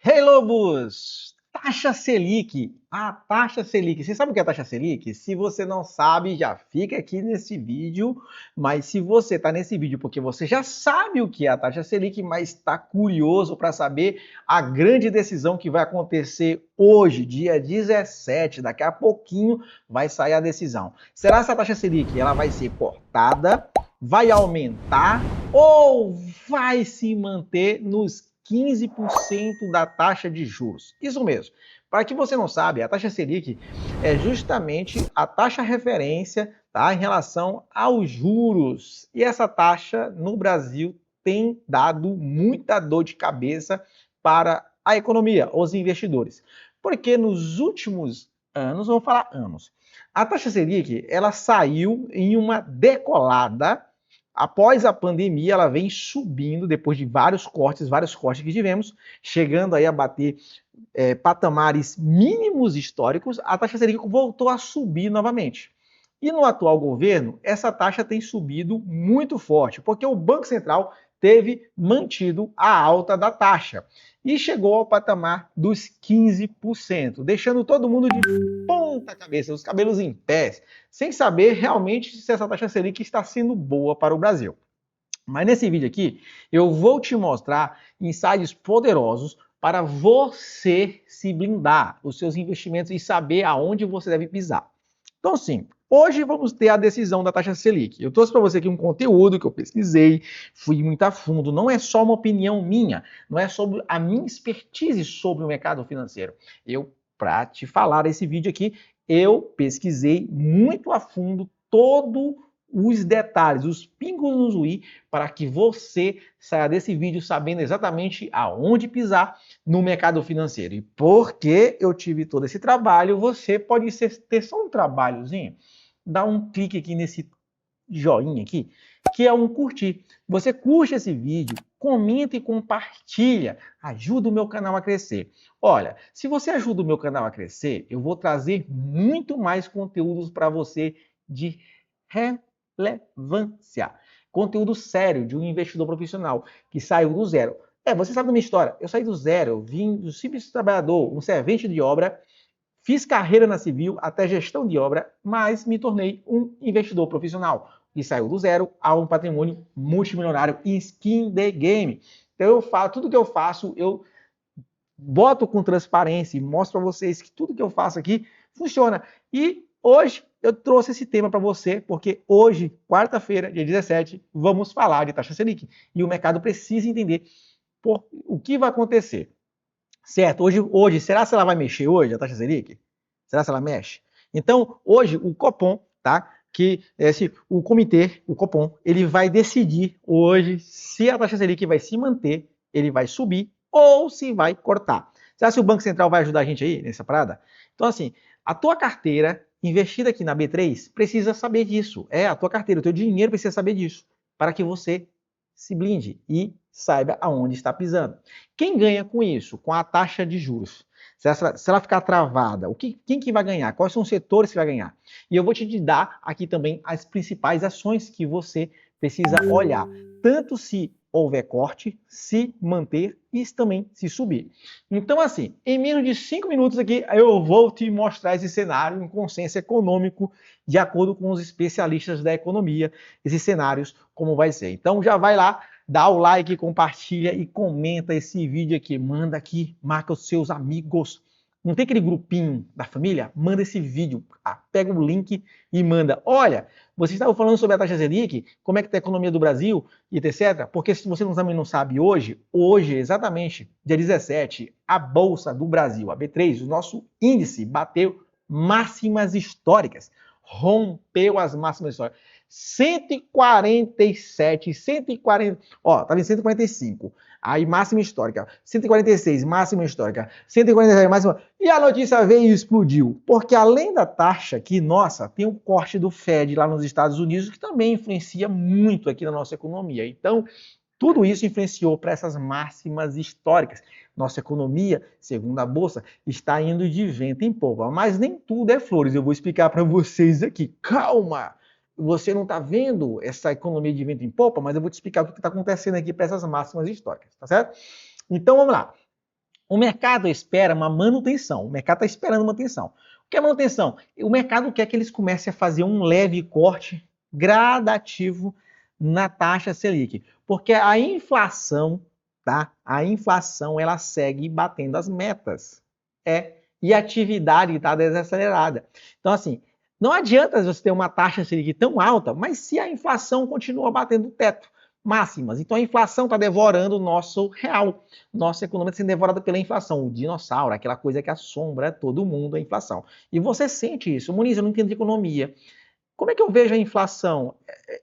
Hey, Lobos! Taxa Selic. A taxa Selic. Você sabe o que é a taxa Selic? Se você não sabe, já fica aqui nesse vídeo. Mas se você está nesse vídeo porque você já sabe o que é a taxa Selic, mas está curioso para saber a grande decisão que vai acontecer hoje, dia 17, daqui a pouquinho vai sair a decisão. Será que essa taxa Selic ela vai ser cortada, vai aumentar ou vai se manter nos 15% da taxa de juros? Isso mesmo. Para que você não sabe, a taxa Selic é justamente a taxa referência, tá, em relação aos juros. E essa taxa no Brasil tem dado muita dor de cabeça para a economia, os investidores. Porque nos últimos anos, vamos falar anos, a taxa Selic ela saiu em uma decolada. Após a pandemia, ela vem subindo depois de vários cortes que tivemos, chegando aí a bater patamares mínimos históricos. A taxa Selic voltou a subir novamente. E no atual governo, essa taxa tem subido muito forte, porque o Banco Central teve mantido a alta da taxa e chegou ao patamar dos 15%, deixando todo mundo de ponta cabeça, os cabelos em pés, sem saber realmente se essa taxa Selic está sendo boa para o Brasil. Mas nesse vídeo aqui, eu vou te mostrar insights poderosos para você se blindar, os seus investimentos e saber aonde você deve pisar. Então, sim, hoje vamos ter a decisão da taxa Selic. Eu trouxe para você aqui um conteúdo que eu pesquisei, fui muito a fundo. Não é só uma opinião minha, não é sobre a minha expertise sobre o mercado financeiro. Para te falar esse vídeo aqui, eu pesquisei muito a fundo todo os detalhes, os pingos nos i, para que você saia desse vídeo sabendo exatamente aonde pisar no mercado financeiro. E porque eu tive todo esse trabalho, você pode ter só um trabalhozinho, dá um clique aqui nesse joinha aqui, que é um curtir. Você curte esse vídeo, comenta e compartilha, ajuda o meu canal a crescer. Olha, se você ajuda o meu canal a crescer, eu vou trazer muito mais conteúdos para você de relevância. Conteúdo sério de um investidor profissional que saiu do zero. Você sabe da minha história. Eu saí do zero, eu vim do simples trabalhador, um servente de obra, fiz carreira na civil até gestão de obra, mas me tornei um investidor profissional e saiu do zero a um patrimônio multimilionário em skin the game. Então eu falo, tudo que eu faço, eu boto com transparência e mostro para vocês que tudo que eu faço aqui funciona. E hoje eu trouxe esse tema para você, porque hoje, quarta-feira, dia 17, vamos falar de taxa Selic. E o mercado precisa entender o que vai acontecer. Certo? Hoje, será que ela vai mexer hoje, a taxa Selic? Será que ela mexe? Então, hoje, o Copom, tá? O comitê, o Copom, ele vai decidir hoje se a taxa Selic vai se manter, ele vai subir ou se vai cortar. Será que o Banco Central vai ajudar a gente aí nessa parada? Então, assim, a tua carteira investida aqui na B3 precisa saber disso. É, a tua carteira, o teu dinheiro precisa saber disso, para que você se blinde e saiba aonde está pisando. Quem ganha com isso? Com a taxa de juros. Se ela ficar travada, quem que vai ganhar? Quais são os setores que vai ganhar? E eu vou te dar aqui também as principais ações que você precisa olhar. Tanto se houver corte, se manter e também se subir. Então, assim, em menos de 5 minutos aqui, eu vou te mostrar esse cenário, um consenso econômico, de acordo com os especialistas da economia, esses cenários, como vai ser. Então, já vai lá, dá o like, compartilha e comenta esse vídeo aqui. Manda aqui, marca os seus amigos. Não tem aquele grupinho da família? Manda esse vídeo. Pega o link e manda. Olha, vocês estavam falando sobre a taxa Selic, como é que está a economia do Brasil, e etc. Porque se você também não sabe hoje, exatamente, dia 17, a Bolsa do Brasil, a B3, o nosso índice, bateu máximas históricas. Rompeu as máximas históricas. 147, 140, estava em 145, aí máxima histórica, 146, máxima histórica, 147, máxima, e a notícia veio e explodiu, porque além da taxa que, nossa, tem o corte do Fed lá nos Estados Unidos, que também influencia muito aqui na nossa economia, então, tudo isso influenciou para essas máximas históricas. Nossa economia, segundo a Bolsa, está indo de vento em popa, mas nem tudo é flores, eu vou explicar para vocês aqui, calma! Você não está vendo essa economia de vento em popa, mas eu vou te explicar o que está acontecendo aqui para essas máximas históricas, tá certo? Então vamos lá. O mercado espera uma manutenção. O mercado está esperando manutenção. O que é manutenção? O mercado quer que eles comecem a fazer um leve corte gradativo na taxa Selic, porque a inflação, tá? A inflação ela segue batendo as metas. E a atividade está desacelerada. Então, assim, não adianta você ter uma taxa Selic tão alta, mas se a inflação continua batendo o teto, máximas. Então a inflação está devorando o nosso real. Nossa economia está sendo devorada pela inflação. O dinossauro, aquela coisa que assombra todo mundo, a inflação. E você sente isso. Muniz, eu não entendo de economia. Como é que eu vejo a inflação?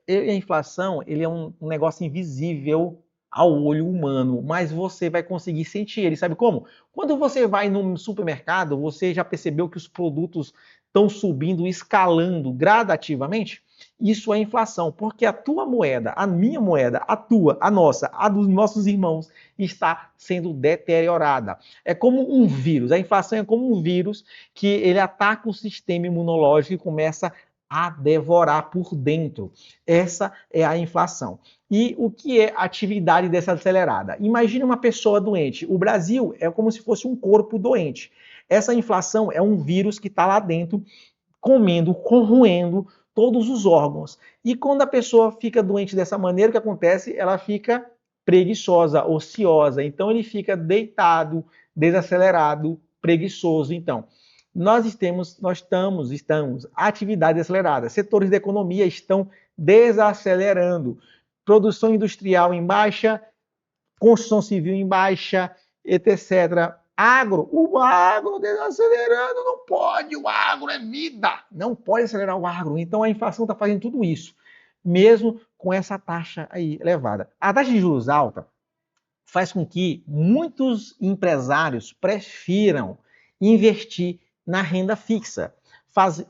A inflação ele é um negócio invisível ao olho humano, mas você vai conseguir sentir ele. Sabe como? Quando você vai no supermercado, você já percebeu que os produtos estão subindo, escalando gradativamente? Isso é inflação, porque a tua moeda, a minha moeda, a tua, a nossa, a dos nossos irmãos está sendo deteriorada. É como um vírus, a inflação é como um vírus que ele ataca o sistema imunológico e começa a devorar por dentro. Essa é a inflação. E o que é atividade desacelerada? Imagine uma pessoa doente. O Brasil é como se fosse um corpo doente. Essa inflação é um vírus que está lá dentro, comendo, corroendo todos os órgãos. E quando a pessoa fica doente dessa maneira, o que acontece? Ela fica preguiçosa, ociosa. Então ele fica deitado, desacelerado, preguiçoso. Então, estamos atividade acelerada. Setores da economia estão desacelerando. Produção industrial em baixa, construção civil em baixa, etc. O agro desacelerando, não pode, o agro é vida, não pode acelerar o agro. Então a inflação está fazendo tudo isso, mesmo com essa taxa aí elevada. A taxa de juros alta faz com que muitos empresários prefiram investir na renda fixa.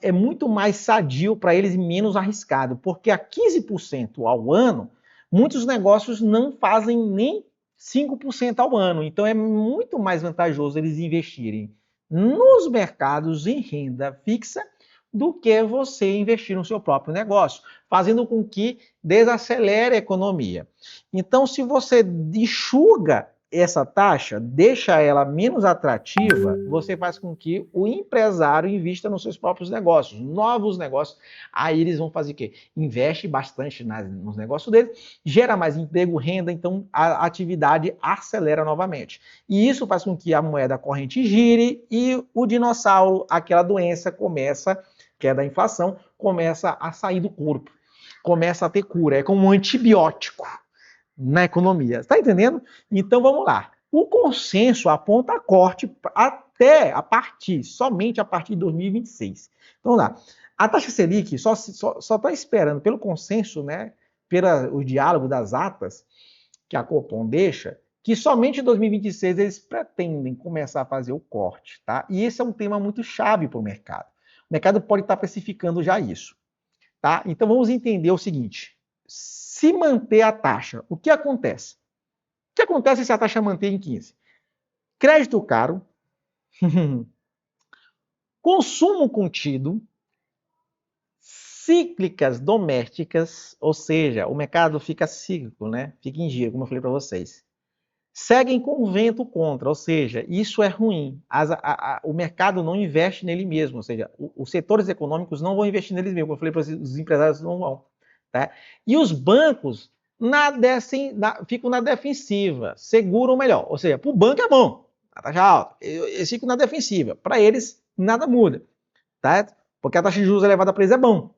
É muito mais sadio para eles e menos arriscado, porque a 15% ao ano, muitos negócios não fazem nem 5% ao ano. Então é muito mais vantajoso eles investirem nos mercados em renda fixa do que você investir no seu próprio negócio, fazendo com que desacelere a economia. Então, se você enxuga essa taxa, deixa ela menos atrativa, você faz com que o empresário invista nos seus próprios negócios, novos negócios. Aí eles vão fazer o quê? Investe bastante nos negócios deles, gera mais emprego, renda, então a atividade acelera novamente. E isso faz com que a moeda corrente gire e o dinossauro, aquela doença começa, que é da inflação, começa a sair do corpo, começa a ter cura. É como um antibiótico na economia. Está entendendo? Então vamos lá. O consenso aponta corte somente a partir de 2026. Então vamos lá. A taxa Selic só está esperando pelo consenso, né, pelo diálogo das atas que a Copom deixa, que somente em 2026 eles pretendem começar a fazer o corte, tá? E esse é um tema muito chave para o mercado. O mercado pode estar precificando já isso, tá? Então vamos entender o seguinte: se manter a taxa, o que acontece? O que acontece se a taxa manter em 15? Crédito caro, consumo contido, cíclicas domésticas, ou seja, o mercado fica cíclico, né? Fica em giro, como eu falei para vocês. Seguem com o vento contra, ou seja, isso é ruim. O mercado não investe nele mesmo, ou seja, os setores econômicos não vão investir neles mesmos. Como eu falei para vocês, os empresários não vão. Tá? E os bancos ficam na defensiva, seguram melhor. Ou seja, para o banco é bom, a taxa alta, eles ficam na defensiva. Para eles, nada muda. Tá? Porque a taxa de juros elevada para eles é bom.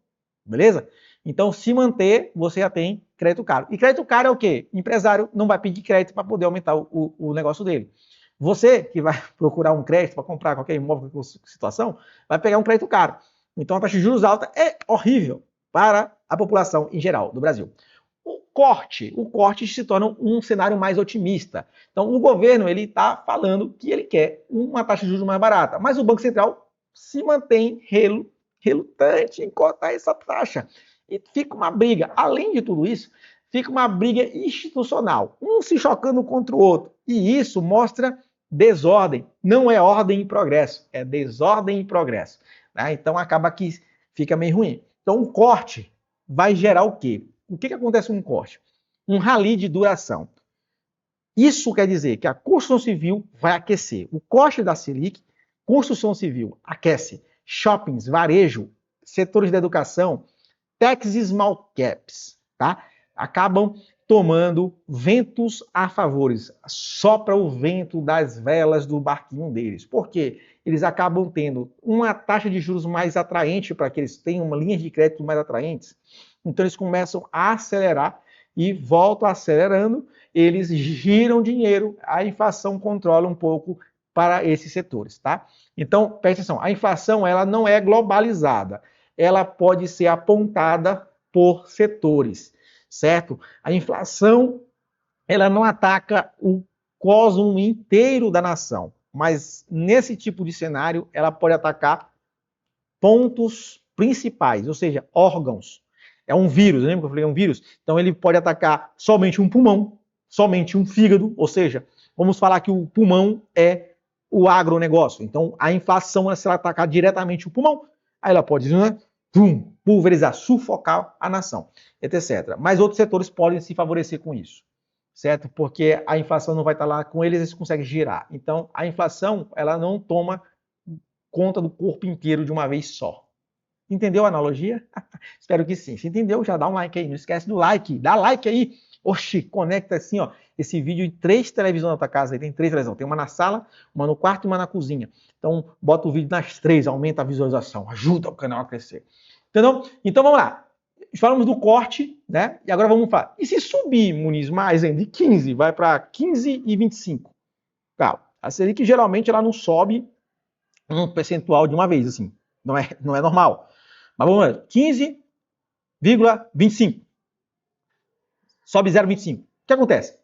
Beleza? Então, se manter, você já tem crédito caro. E crédito caro é o quê? O empresário não vai pedir crédito para poder aumentar o negócio dele. Você que vai procurar um crédito para comprar qualquer imóvel com situação, vai pegar um crédito caro. Então, a taxa de juros alta é horrível para a população em geral do Brasil. O corte se torna um cenário mais otimista. Então, o governo ele está falando que ele quer uma taxa de juros mais barata, mas o Banco Central se mantém relutante em cortar essa taxa. E fica uma briga. Além de tudo isso, fica uma briga institucional, um se chocando contra o outro. E isso mostra desordem. Não é ordem e progresso, é desordem e progresso. Né? Então acaba que fica meio ruim. Então o corte vai gerar o quê? O que acontece com um corte? Um rally de duração. Isso quer dizer que a construção civil vai aquecer. O corte da Selic, construção civil, aquece. Shoppings, varejo, setores da educação, techs e small caps, tá? Acabam tomando ventos a favores. Sopra o vento das velas do barquinho deles. Por quê? Eles acabam tendo uma taxa de juros mais atraente para que eles tenham uma linha de crédito mais atraentes. Então eles começam a acelerar e voltam acelerando, eles giram dinheiro, a inflação controla um pouco para esses setores, tá? Então, presta atenção, a inflação ela não é globalizada, ela pode ser apontada por setores, certo? A inflação, ela não ataca o cosmo inteiro da nação, mas nesse tipo de cenário, ela pode atacar pontos principais, ou seja, órgãos. É um vírus, lembra que eu falei um vírus? Então ele pode atacar somente um pulmão, somente um fígado, ou seja, vamos falar que o pulmão é o agronegócio. Então a inflação, se ela atacar diretamente o pulmão, aí ela pode, né, pulverizar, sufocar a nação, etc. Mas outros setores podem se favorecer com isso, certo? Porque a inflação não vai estar lá com eles, eles conseguem girar. Então a inflação, ela não toma conta do corpo inteiro de uma vez só. Entendeu a analogia? Espero que sim. Se entendeu, já dá um like aí. Não esquece do like. Dá like aí. Oxi, conecta assim, ó, esse vídeo em 3 televisões na tua casa. Aí tem 3 televisões. Tem uma na sala, uma no quarto e uma na cozinha. Então, bota o vídeo nas 3, aumenta a visualização. Ajuda o canal a crescer. Entendeu? Então, vamos lá. Falamos do corte, né? E agora vamos falar. E se subir, Muniz, mais ainda, de 15, vai para 15 e 25? Claro, a Selic geralmente ela não sobe um percentual de uma vez, assim. Não é normal. Mas vamos lá, 15,25. Sobe 0,25. O que acontece?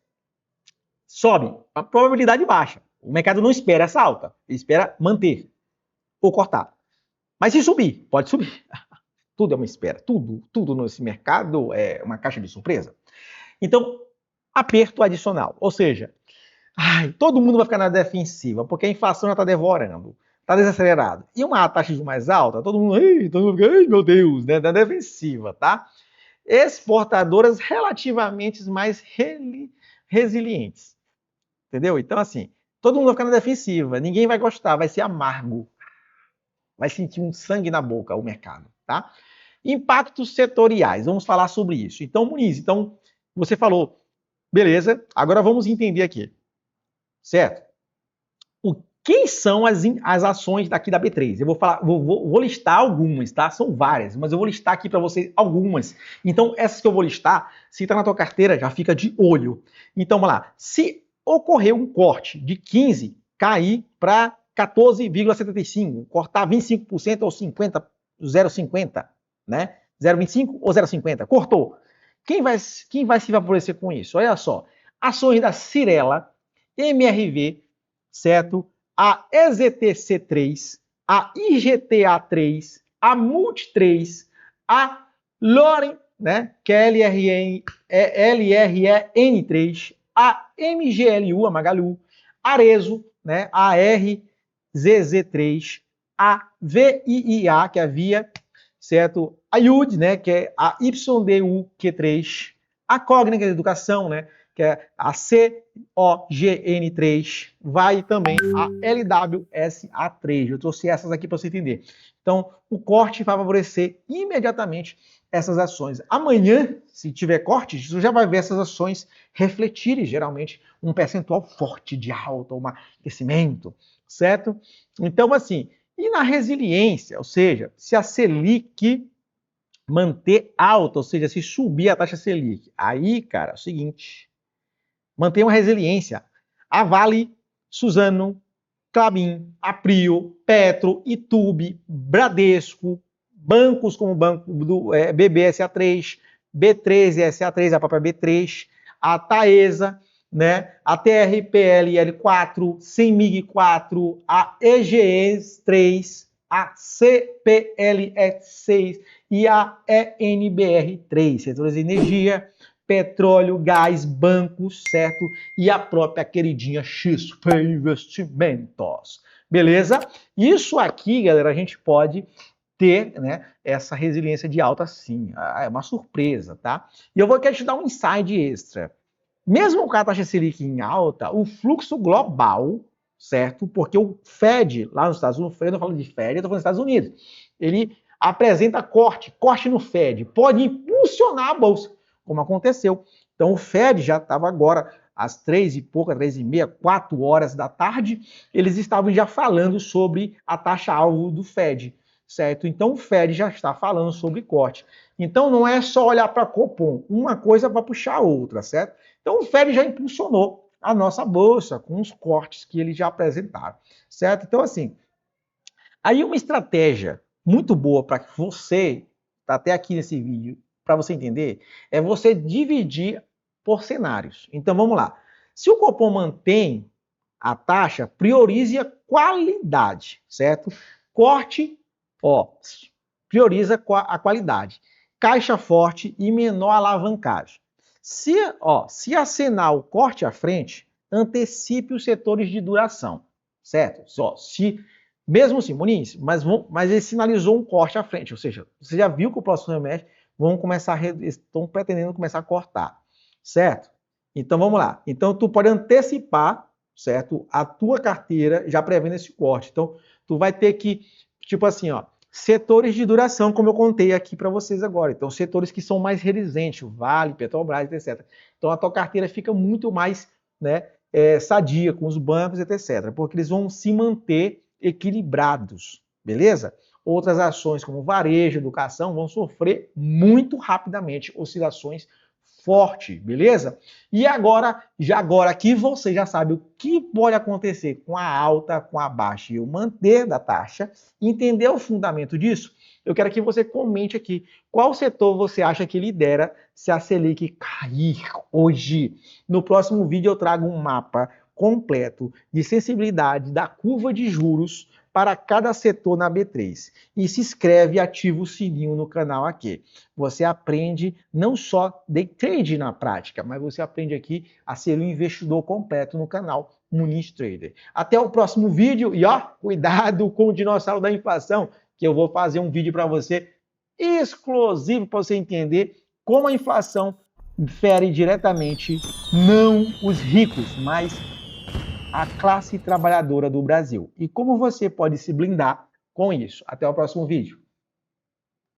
Sobe, a probabilidade baixa. O mercado não espera essa alta, ele espera manter ou cortar. Mas se subir, pode subir. Tudo é uma espera, tudo nesse mercado é uma caixa de surpresa. Então, aperto adicional, ou seja, todo mundo vai ficar na defensiva, porque a inflação já está devorando. Está desacelerado. E uma taxa de juros mais alta, todo mundo fica, ai meu Deus, né, da defensiva, tá? Exportadoras relativamente mais resilientes, entendeu? Então, assim, todo mundo vai ficar na defensiva, ninguém vai gostar, vai ser amargo, vai sentir um sangue na boca o mercado, tá? Impactos setoriais, vamos falar sobre isso. Então, Muniz, você falou, beleza, agora vamos entender aqui, certo? Quem são as ações daqui da B3? Eu vou listar algumas, tá? São várias, mas eu vou listar aqui para vocês algumas. Então, essas que eu vou listar, se está na tua carteira, já fica de olho. Então, vamos lá. Se ocorrer um corte de 15, cair para 14,75, cortar 25% ou 50, 0,50, né? 0,25 ou 0,50, cortou. Quem vai se favorecer com isso? Olha só. Ações da Cyrela, MRV, certo? A EZTC3, a IGTA3, a Multi3, a Loren, né, que é LREN3, a MGLU, a Magalu, Arezo, né, a RZZ3, a VIIA, que é a Via, certo? A IUD, né, que é a YDUQ3, a Cogna, que é a Educação, né, que é a COGN3, vai também a LWSA3. Eu trouxe essas aqui para você entender. Então, o corte vai favorecer imediatamente essas ações. Amanhã, se tiver corte, você já vai ver essas ações refletirem, geralmente, um percentual forte de alta, um aquecimento, certo? Então, assim, e na resiliência, ou seja, se a Selic manter alta, ou seja, se subir a taxa Selic, aí, cara, é o seguinte, mantenha uma resiliência. A Vale, Suzano, Klabin, Aprio, Petro, Itube, Bradesco, bancos como o banco do BBSA3, B3SA3, a própria B3, a Taesa, né, a TRPLL4, CEMIG4, a EGE3, a CPLS6 e a ENBR3, setores de energia, petróleo, gás, bancos, certo? E a própria queridinha XP Investimentos. Beleza? Isso aqui, galera, a gente pode ter, né, essa resiliência de alta sim. É uma surpresa, tá? E eu vou querer te dar um insight extra. mesmo com a taxa Selic em alta, o fluxo global, certo? Porque o Fed, lá nos Estados Unidos, eu não falo de Fed, eu estou falando dos Estados Unidos, ele apresenta corte no Fed, pode impulsionar a Bolsa, como aconteceu. Então o Fed já estava agora, às 3 e pouca, 3 e meia, 4 horas da tarde, eles estavam já falando sobre a taxa-alvo do Fed, certo? Então o Fed já está falando sobre corte. Então não é só olhar para a Copom, uma coisa vai puxar a outra, certo? Então o Fed já impulsionou a nossa bolsa com os cortes que eles já apresentaram, certo? Então assim, aí uma estratégia muito boa para que você, tá até aqui nesse vídeo, para você entender, é você dividir por cenários. Então vamos lá. Se o Copom mantém a taxa, priorize a qualidade, certo? Corte, ó, prioriza a qualidade. Caixa forte e menor alavancagem. Se acenar o corte à frente, antecipe os setores de duração, certo? Mesmo assim, Muniz, mas ele sinalizou um corte à frente, ou seja, você já viu que o próximo semestre estão pretendendo começar a cortar, certo? Então vamos lá. Então tu pode antecipar, certo? A tua carteira já prevendo esse corte. Então tu vai ter que, tipo assim, ó, setores de duração, como eu contei aqui para vocês agora. Então setores que são mais resistentes, Vale, Petrobras, etc. Então a tua carteira fica muito mais, né, sadia com os bancos, etc. Porque eles vão se manter equilibrados, beleza? Outras ações como varejo, educação vão sofrer muito rapidamente oscilações fortes, beleza? E agora que você já sabe o que pode acontecer com a alta, com a baixa e o manter da taxa, entender o fundamento disso, eu quero que você comente aqui qual setor você acha que lidera se a Selic cair hoje. No próximo vídeo eu trago um mapa completo de sensibilidade da curva de juros para cada setor na B3. E se inscreve e ativa o sininho no canal aqui. Você aprende não só day trade na prática, mas você aprende aqui a ser um investidor completo no canal Muniz Trader. Até o próximo vídeo e ó, cuidado com o dinossauro da inflação, que eu vou fazer um vídeo para você exclusivo para você entender como a inflação fere diretamente não os ricos, mas a classe trabalhadora do Brasil. E como você pode se blindar com isso. Até o próximo vídeo.